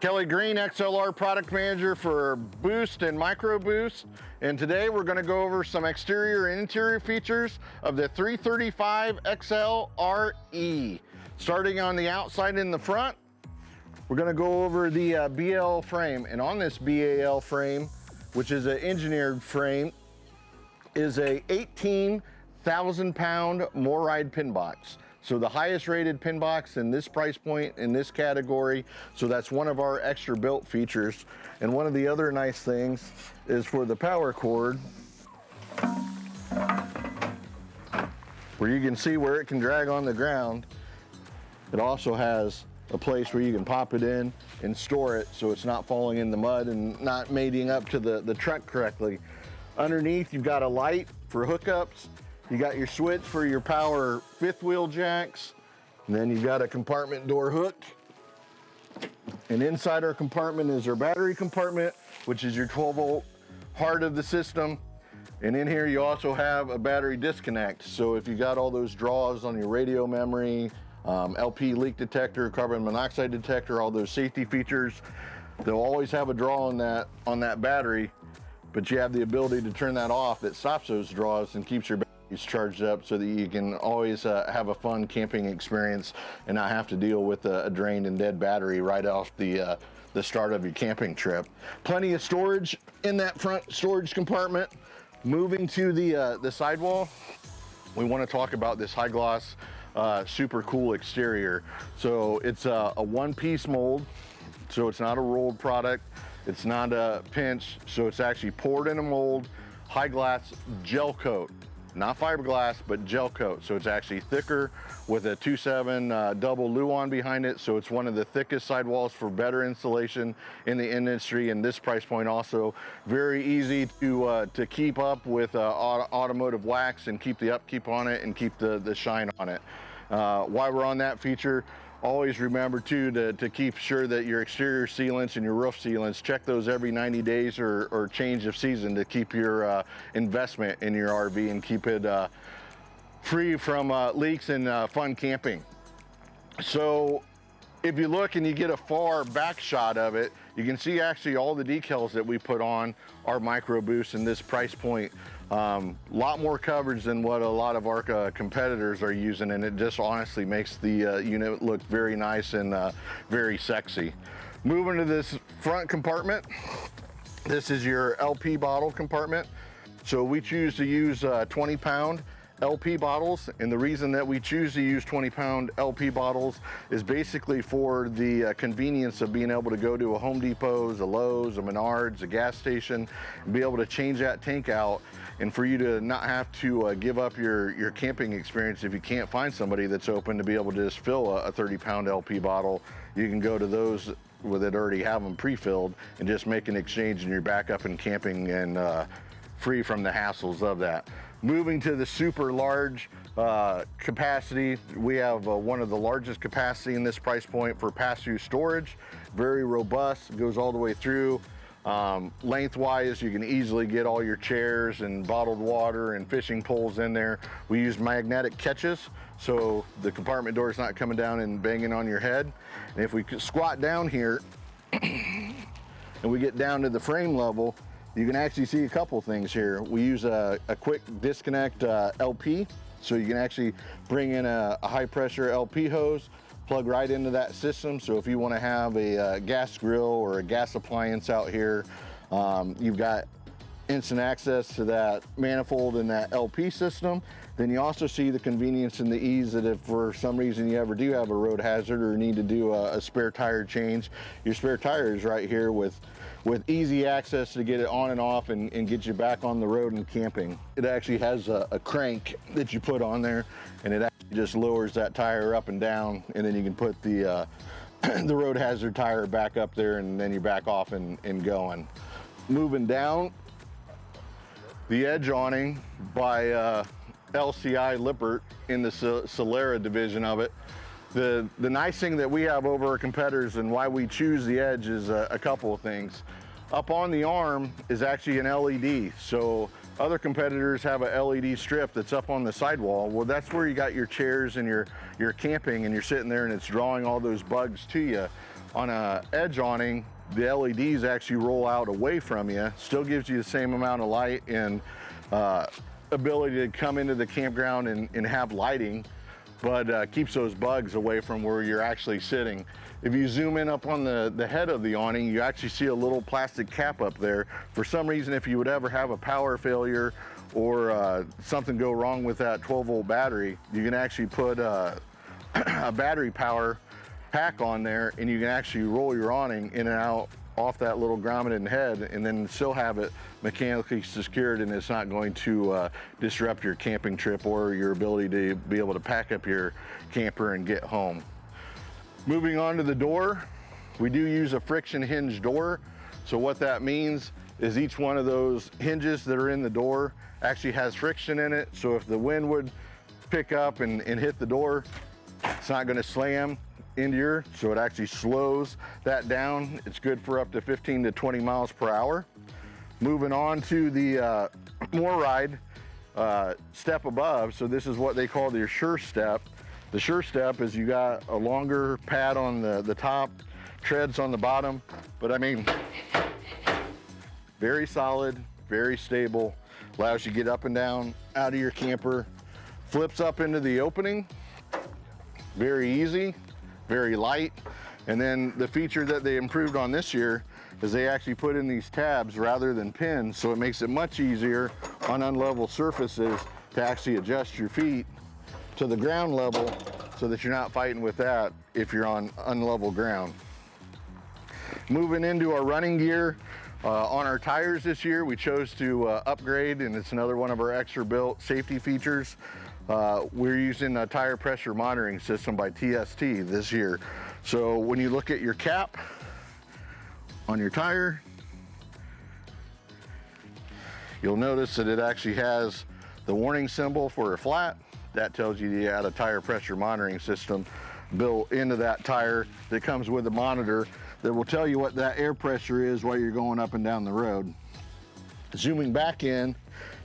Kelly Green, XLR product manager for Boost and Micro Boost. And today we're gonna go over some exterior and interior features of the 335 XLRE. Starting on the outside in the front, we're gonna go over the BAL frame. And on this BAL frame, which is an engineered frame, is a 18,000 pound MORryde pin box. So the highest rated pin box in this price point, in this category. So that's one of our extra built features. And one of the other nice things is for the power cord, where you can see where it can drag on the ground. It also has a place where you can pop it in and store it so it's not falling in the mud and not mating up to the truck correctly. Underneath, you've got a light for hookups. You got your switch for your power fifth wheel jacks. And then you've got a compartment door hook. And inside our compartment is our battery compartment, which is your 12 volt heart of the system. And in here you also have a battery disconnect. So if you got all those draws on your radio memory, LP leak detector, carbon monoxide detector, all those safety features, they'll always have a draw on that battery, but you have the ability to turn that off. That stops those draws and keeps your batteries charged up so that you can always have a fun camping experience and not have to deal with a drained and dead battery right off the start of your camping trip. Plenty of storage in that front storage compartment. Moving to the sidewall, we want to talk about this high gloss super cool exterior. So it's a one-piece mold, so it's not a rolled product, it's not a pinch, so it's actually poured in a mold, high glass gel coat, not fiberglass, but gel coat. So it's actually thicker with a 2.7 double luan behind it. So it's one of the thickest sidewalls for better insulation in the industry. And this price point also very easy to keep up with automotive wax and keep the upkeep on it and keep the shine on it. While we're on that feature, always remember too to keep sure that your exterior sealants and your roof sealants, check those every 90 days or change of season to keep your investment in your RV and keep it free from leaks and fun camping. So if you look and you get a far back shot of it, you can see actually all the decals that we put on our Micro Boost in this price point. Lot more coverage than what a lot of our competitors are using, and it just honestly makes the unit look very nice and very sexy. Moving to this front compartment, this is your LP bottle compartment. So we choose to use 20 pound LP bottles, and the reason that we choose to use 20 pound LP bottles is basically for the convenience of being able to go to a Home Depot's, a Lowe's, a Menards, a gas station, and be able to change that tank out, and for you to not have to give up your camping experience if you can't find somebody that's open to be able to just fill a 30 pound LP bottle. You can go to those with it already have them pre-filled and just make an exchange, and you're back up in camping and free from the hassles of that. Moving to the super large capacity, we have one of the largest capacity in this price point for pass-through storage. Very robust, goes all the way through. Lengthwise, you can easily get all your chairs and bottled water and fishing poles in there. We use magnetic catches, so the compartment door is not coming down and banging on your head. And if we squat down here and we get down to the frame level, you can actually see a couple things here. We use a quick disconnect LP, so you can actually bring in a high pressure LP hose, plug right into that system. So if you want to have a gas grill or a gas appliance out here, you've got instant access to that manifold in that LP system. Then you also see the convenience and the ease that if for some reason you ever do have a road hazard or need to do a spare tire change, your spare tire is right here with easy access to get it on and off and get you back on the road and camping. It actually has a crank that you put on there, and it actually just lowers that tire up and down, and then you can put the the road hazard tire back up there, and then you're back off and going. Moving down, the edge awning by LCI Lippert in the Solera division of it. The nice thing that we have over our competitors and why we choose the edge is a couple of things. Up on the arm is actually an LED. So other competitors have a LED strip that's up on the sidewall. Well, that's where you got your chairs and your camping, and you're sitting there and it's drawing all those bugs to you. On a edge awning, the LEDs actually roll out away from you, still gives you the same amount of light and ability to come into the campground and have lighting, but keeps those bugs away from where you're actually sitting. If you zoom in up on the head of the awning, you actually see a little plastic cap up there. For some reason, if you would ever have a power failure or something go wrong with that 12-volt battery, you can actually put a battery power pack on there, and you can actually roll your awning in and out off that little grommeted head, and then still have it mechanically secured, and it's not going to disrupt your camping trip or your ability to be able to pack up your camper and get home. Moving on to the door, we do use a friction hinge door. So what that means is each one of those hinges that are in the door actually has friction in it. So if the wind would pick up and hit the door, it's not gonna slam into your, so it actually slows that down. It's good for up to 15 to 20 miles per hour. Moving on to the more ride step above. So this is what they call the Sure Step. The Sure Step is you got a longer pad on the top, treads on the bottom, but I mean, very solid, very stable, allows you to get up and down out of your camper, flips up into the opening, very easy, very light. And then the feature that they improved on this year is they actually put in these tabs rather than pins, so it makes it much easier on unlevel surfaces to actually adjust your feet to the ground level so that you're not fighting with that if you're on unlevel ground. Moving into our running gear, on our tires this year, we chose to upgrade, and it's another one of our extra built safety features. We're using a tire pressure monitoring system by TST this year. So when you look at your cap on your tire, you'll notice that it actually has the warning symbol for a flat. That tells you you had a tire pressure monitoring system built into that tire that comes with a monitor that will tell you what that air pressure is while you're going up and down the road. Zooming back in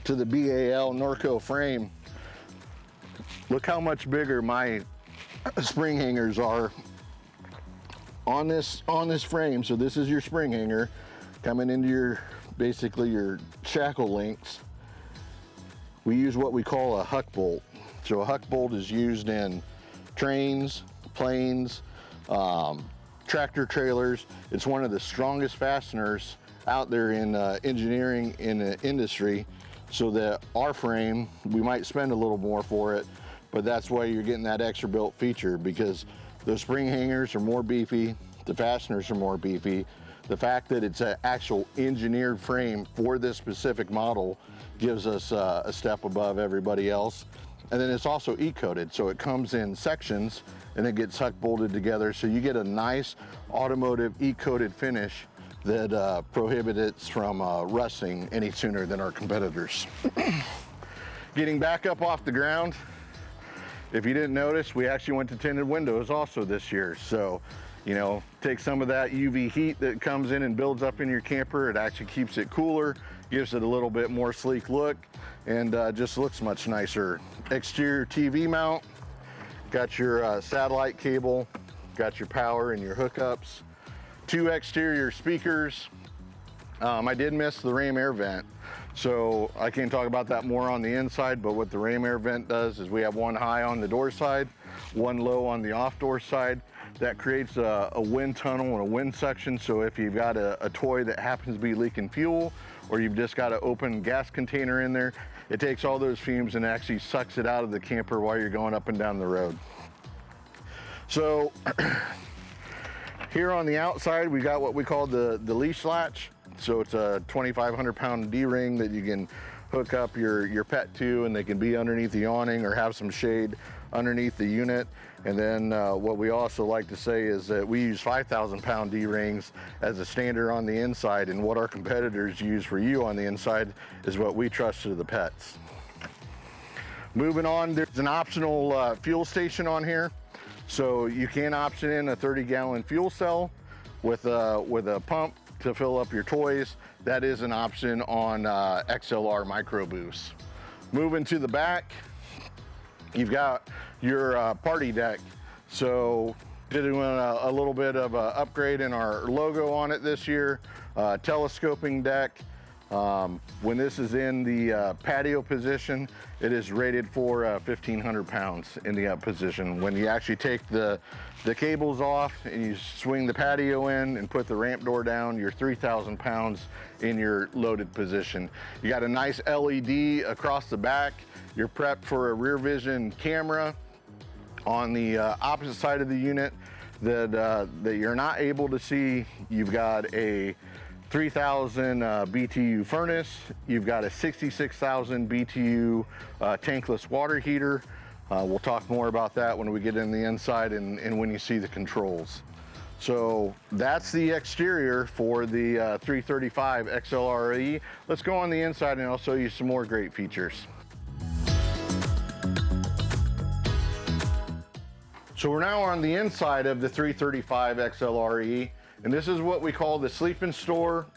to the BAL Norco frame, look how much bigger my spring hangers are on this frame. So this is your spring hanger coming into your, basically your shackle links. We use what we call a huck bolt. So a huck bolt is used in trains, planes, tractor trailers. It's one of the strongest fasteners out there in engineering in the industry, so that our frame, we might spend a little more for it, but that's why you're getting that extra built feature, because those spring hangers are more beefy, the fasteners are more beefy. The fact that it's an actual engineered frame for this specific model gives us a step above everybody else. And then it's also E-coated, so it comes in sections and it gets huck bolted together, so you get a nice automotive E-coated finish that prohibits it from rusting any sooner than our competitors. Getting back up off the ground, if you didn't notice, we actually went to tinted windows also this year. So, you know, take some of that UV heat that comes in and builds up in your camper. It actually keeps it cooler, gives it a little bit more sleek look, and just looks much nicer. Exterior TV mount, got your satellite cable, got your power and your hookups, 2 exterior speakers. I did miss the ram air vent, so I can talk about that more on the inside, but what the ram air vent does is we have one high on the door side, one low on the off door side. That creates a wind tunnel and a wind suction, so if you've got a toy that happens to be leaking fuel, or you've just got an open gas container in there, it takes all those fumes and actually sucks it out of the camper while you're going up and down the road. So here on the outside, we got what we call the leash latch. So it's a 2,500 pound D-ring that you can hook up your pet to, and they can be underneath the awning or have some shade underneath the unit. And then what we also like to say is that we use 5,000 pound D-rings as a standard on the inside, and what our competitors use for you on the inside is what we trust to the pets. Moving on, there's an optional fuel station on here. So you can option in a 30-gallon fuel cell with a pump to fill up your toys. That is an option on XLR micro boosts. Moving to the back, you've got your party deck. So Did a little bit of a upgrade in our logo on it this year. Telescoping deck. When this is in the patio position, it is rated for 1,500 pounds in the up position. When you actually take the cables off and you swing the patio in and put the ramp door down, you're 3,000 pounds in your loaded position. You got a nice LED across the back. You're prepped for a rear vision camera. On the opposite side of the unit that you're not able to see, you've got a 3,000 BTU furnace. You've got a 66,000 BTU tankless water heater. We'll talk more about that when we get in the inside and when you see the controls. So that's the exterior for the 335 XLRE. Let's go on the inside and I'll show you some more great features. So we're now on the inside of the 335 XLRE, and this is what we call the sleep and store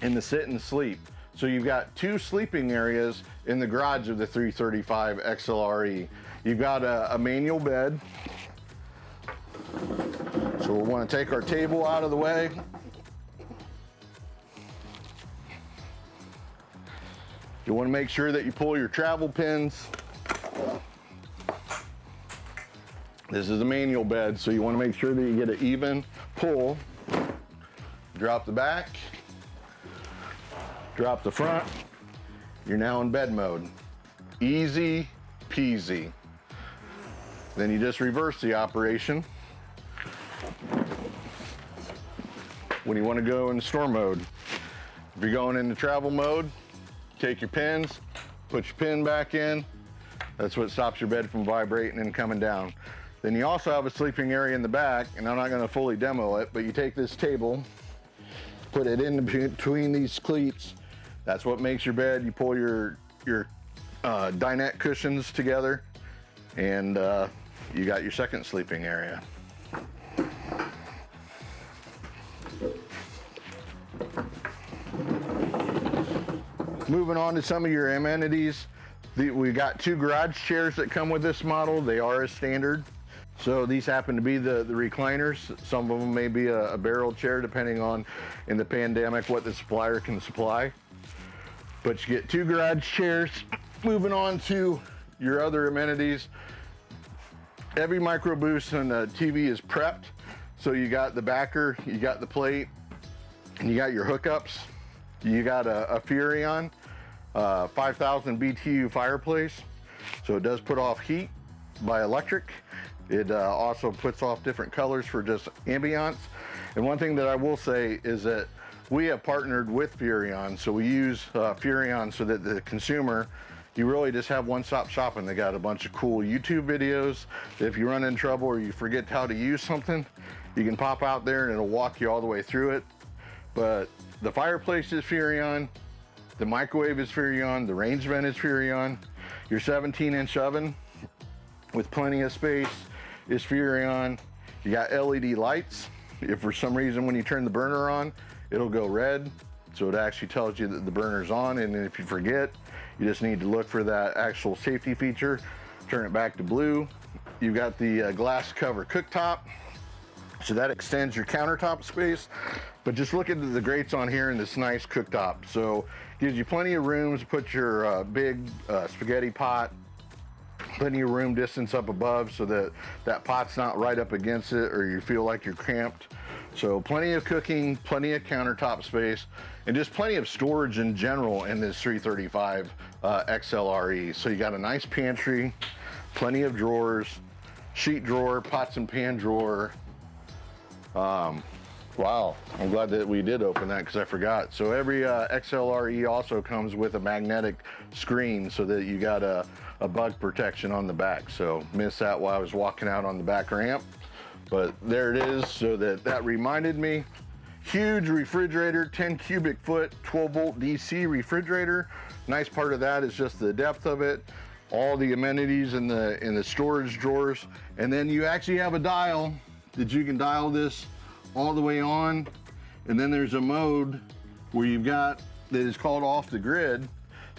and the sit and sleep. So you've got two sleeping areas in the garage of the 335 XLRE. You've got a manual bed. So we'll want to take our table out of the way. You want to make sure that you pull your travel pins. This is a manual bed, so you want to make sure that you get an even pull. Drop the back, drop the front. You're now in bed mode. Easy peasy. Then you just reverse the operation. When you want to go into store mode. If you're going into travel mode, take your pins, put your pin back in. That's what stops your bed from vibrating and coming down. Then you also have a sleeping area in the back, and I'm not going to fully demo it, but you take this table, put it in between these cleats. That's what makes your bed. You pull your dinette cushions together, and you got your second sleeping area. Moving on to some of your amenities. We got two garage chairs that come with this model. They are a standard. So these happen to be the recliners. Some of them may be a barrel chair, depending on, in the pandemic, what the supplier can supply. But you get two garage chairs. Moving on to your other amenities. Every micro boost on the TV is prepped. So you got the backer, you got the plate, and you got your hookups. You got a Furrion 5,000 BTU fireplace. So it does put off heat by electric. It also puts off different colors for just ambiance. And one thing that I will say is that we have partnered with Furrion. So we use Furrion so that the consumer, you really just have one-stop shopping. They got a bunch of cool YouTube videos. If you run in trouble or you forget how to use something, you can pop out there and it'll walk you all the way through it. But the fireplace is Furrion, the microwave is Furrion, the range vent is Furrion, your 17-inch oven with plenty of space is Furrion. You got LED lights. If for some reason when you turn the burner on, it'll go red. So it actually tells you that the burner's on, and if you forget, you just need to look for that actual safety feature, turn it back to blue. You've got the glass cover cooktop. So that extends your countertop space, but just look at the grates on here and this nice cooktop. So gives you plenty of room to put your big spaghetti pot, plenty of room distance up above so that that pot's not right up against it or you feel like you're cramped. So plenty of cooking, plenty of countertop space, and just plenty of storage in general in this 335 XLRE. So you got a nice pantry, plenty of drawers, sheet drawer, pots and pan drawer. Wow, I'm glad that we did open that because I forgot. So every XLRE also comes with a magnetic screen so that you got a bug protection on the back. So missed that while I was walking out on the back ramp, but there it is. So that reminded me. Huge refrigerator, 10 cubic foot, 12 volt DC refrigerator. Nice part of that is just the depth of it, all the amenities in the storage drawers, and then you actually have a dial that you can dial this all the way on, and then there's a mode where you've got that is called off the grid.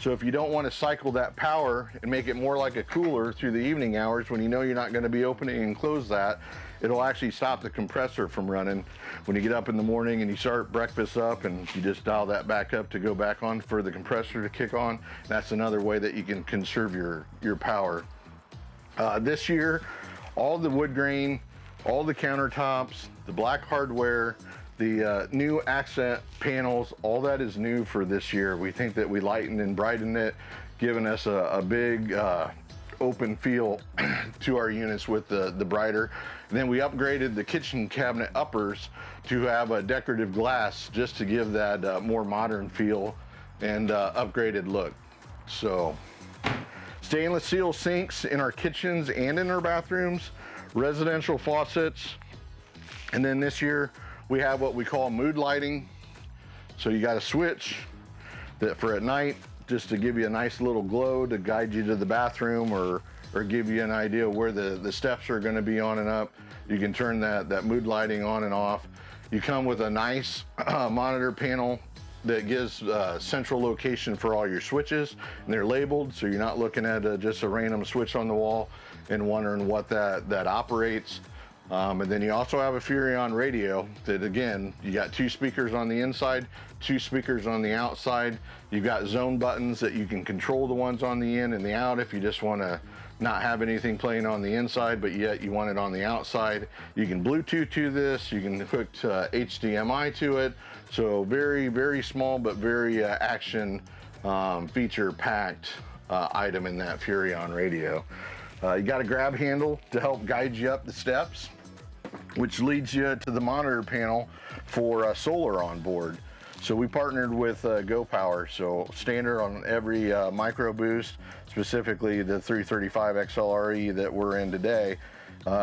So if you don't want to cycle that power and make it more like a cooler through the evening hours when you know you're not going to be opening and close that, it'll actually stop the compressor from running when you get up in the morning and you start breakfast up, and you just dial that back up to go back on for the compressor to kick on. That's another way that you can conserve your power. This year, all the wood grain, all the countertops, the black hardware, the new accent panels, all that is new for this year. We think that we lightened and brightened it, giving us a big open feel to our units with the brighter. And then we upgraded the kitchen cabinet uppers to have a decorative glass just to give that more modern feel and upgraded look. So stainless steel sinks in our kitchens and in our bathrooms, residential faucets, and then this year we have what we call mood lighting. So you got a switch that for at night, just to give you a nice little glow to guide you to the bathroom or give you an idea where the steps are gonna be on and up. You can turn that mood lighting on and off. You come with a nice monitor panel that gives central location for all your switches, and they're labeled, so you're not looking at just a random switch on the wall and wondering what that operates. And then you also have a Furrion radio that, again, you got 2 speakers on the inside, 2 speakers on the outside. You've got zone buttons that you can control the ones on the in and the out if you just want to not have anything playing on the inside, but yet you want it on the outside. You can Bluetooth to this, you can hook HDMI to it. So very, very small, but very action feature packed item in that Furrion radio. You got a grab handle to help guide you up the steps, which leads you to the monitor panel for solar on board. So we partnered with Go Power, so standard on every micro boost, specifically the 335 XLR that we're in today.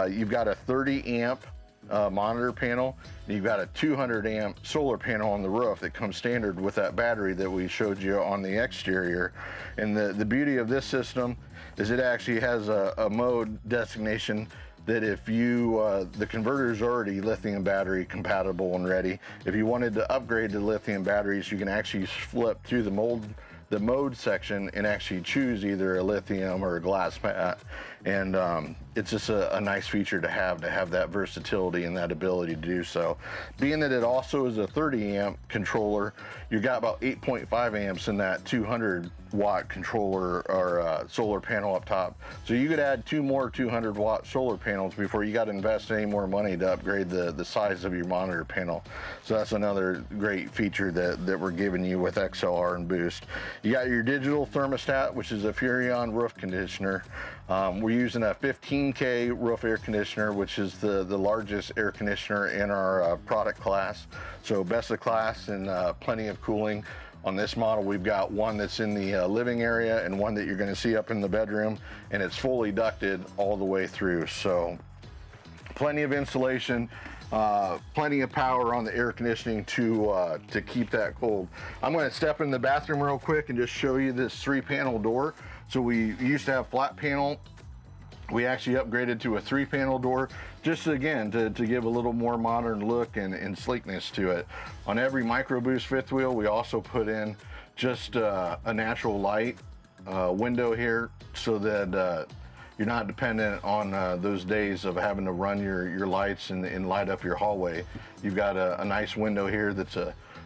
You've got a 30 amp monitor panel, and you've got a 200 amp solar panel on the roof that comes standard with that battery that we showed you on the exterior. And the beauty of this system is it actually has a mode designation that if you, the converter is already lithium battery compatible and ready. If you wanted to upgrade to lithium batteries, you can actually flip through the mode section and actually choose either a lithium or a glass mat. And it's just a nice feature to have that versatility and that ability to do so. Being that it also is a 30 amp controller, you got about 8.5 amps in that 200 watt controller or solar panel up top. So you could add 2 more 200 watt solar panels before you got to invest any more money to upgrade the size of your monitor panel. So that's another great feature that we're giving you with XLR and Boost. You got your digital thermostat, which is a Furrion roof conditioner. We're using a 15K roof air conditioner, which is the largest air conditioner in our product class. So best of class and plenty of cooling. On this model, we've got one that's in the living area and one that you're going to see up in the bedroom, and it's fully ducted all the way through. So plenty of insulation, plenty of power on the air conditioning to keep that cold. I'm going to step in the bathroom real quick and just show you this 3-panel door. So we used to have flat panel. We actually upgraded to a 3-panel door, just again to give a little more modern look and sleekness to it. On every micro boost fifth wheel, we also put in just a natural light window here, so that you're not dependent on those days of having to run your lights and light up your hallway. You've got a nice window here that's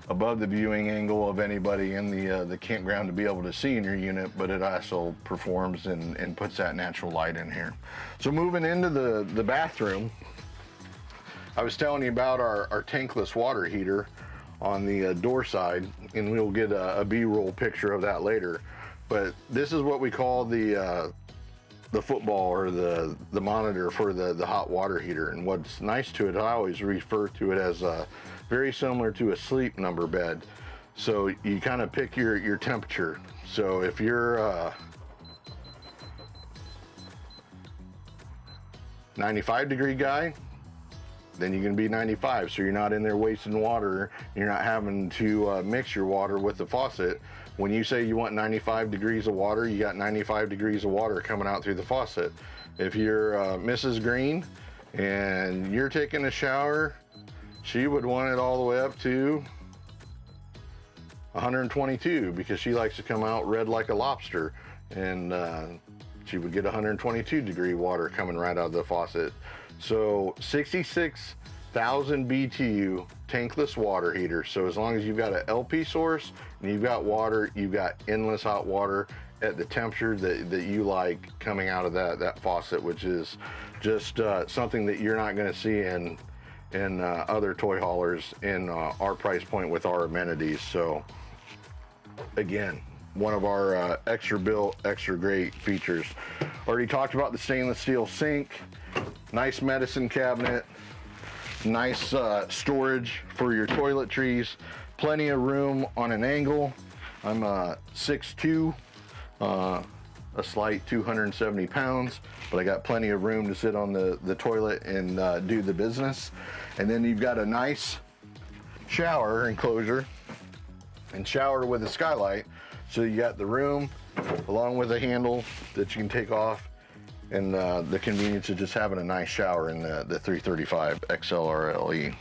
above the viewing angle of anybody in the campground to be able to see in your unit, but it also performs and puts that natural light in here. So moving into the bathroom, I was telling you about our tankless water heater on the door side, and we'll get a B-roll picture of that later. But this is what we call the football or the monitor for the hot water heater. And what's nice to it, I always refer to it as very similar to a sleep number bed. So you kind of pick your temperature. So if you're 95 degree guy, then you can be 95. So you're not in there wasting water. You're not having to mix your water with the faucet. When you say you want 95 degrees of water, you got 95 degrees of water coming out through the faucet. If you're Mrs. Green and you're taking a shower, she would want it all the way up to 122 because she likes to come out red like a lobster, and she would get 122 degree water coming right out of the faucet. So 66,000 BTU tankless water heater. So as long as you've got an LP source and you've got water, you've got endless hot water at the temperature that you like coming out of that faucet, which is just something that you're not going to see in other toy haulers in our price point with our amenities. So again, one of our extra built, extra great features. Already talked about the stainless steel sink, nice medicine cabinet, nice storage for your toiletries, plenty of room on an angle. I'm 6'2", a slight 270 pounds, but I got plenty of room to sit on the toilet and do the business. And then you've got a nice shower enclosure and shower with a skylight. So you got the room along with a handle that you can take off, and the convenience of just having a nice shower in the 335 XLR LE.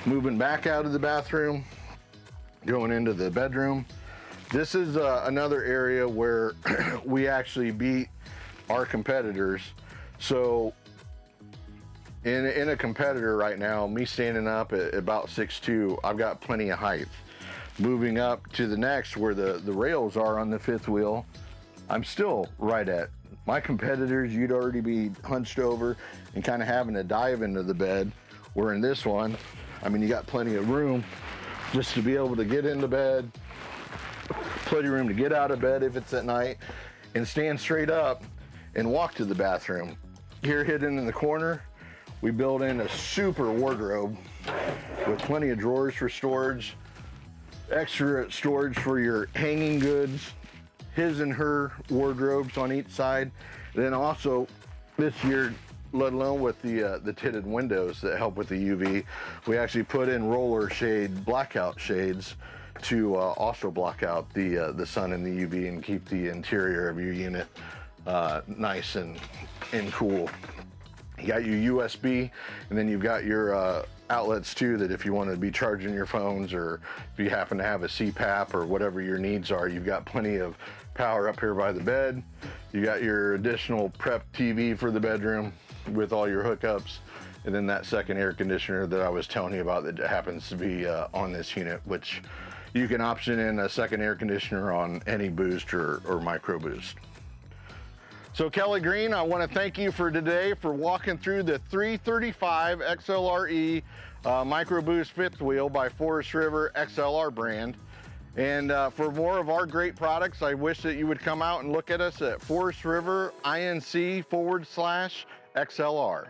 Moving back out of the bathroom, going into the bedroom. This is another area where we actually beat our competitors. So in a competitor right now, me standing up at about 6'2", I've got plenty of height. Moving up to the next where the rails are on the fifth wheel, I'm still right at my competitors. You'd already be hunched over and kind of having to dive into the bed. Where in this one, I mean, you got plenty of room just to be able to get into bed, plenty of room to get out of bed if it's at night, and stand straight up and walk to the bathroom. Here hidden in the corner, we built in a super wardrobe with plenty of drawers for storage, extra storage for your hanging goods, his and her wardrobes on each side. Then also this year, let alone with the tinted windows that help with the UV, we actually put in roller shade blackout shades to also block out the sun and the UV and keep the interior of your unit nice and cool. You got your USB, and then you've got your outlets too, that if you want to be charging your phones, or if you happen to have a CPAP or whatever your needs are, you've got plenty of power up here by the bed. You got your additional prep TV for the bedroom with all your hookups, and then that second air conditioner that I was telling you about that happens to be on this unit, which you can option in a second air conditioner on any boost or micro boost. So Kelly Green, I want to thank you for today for walking through the 335 XLRE Micro Boost fifth wheel by Forest River XLR brand. And for more of our great products, I wish that you would come out and look at us at Forest River INC /XLR.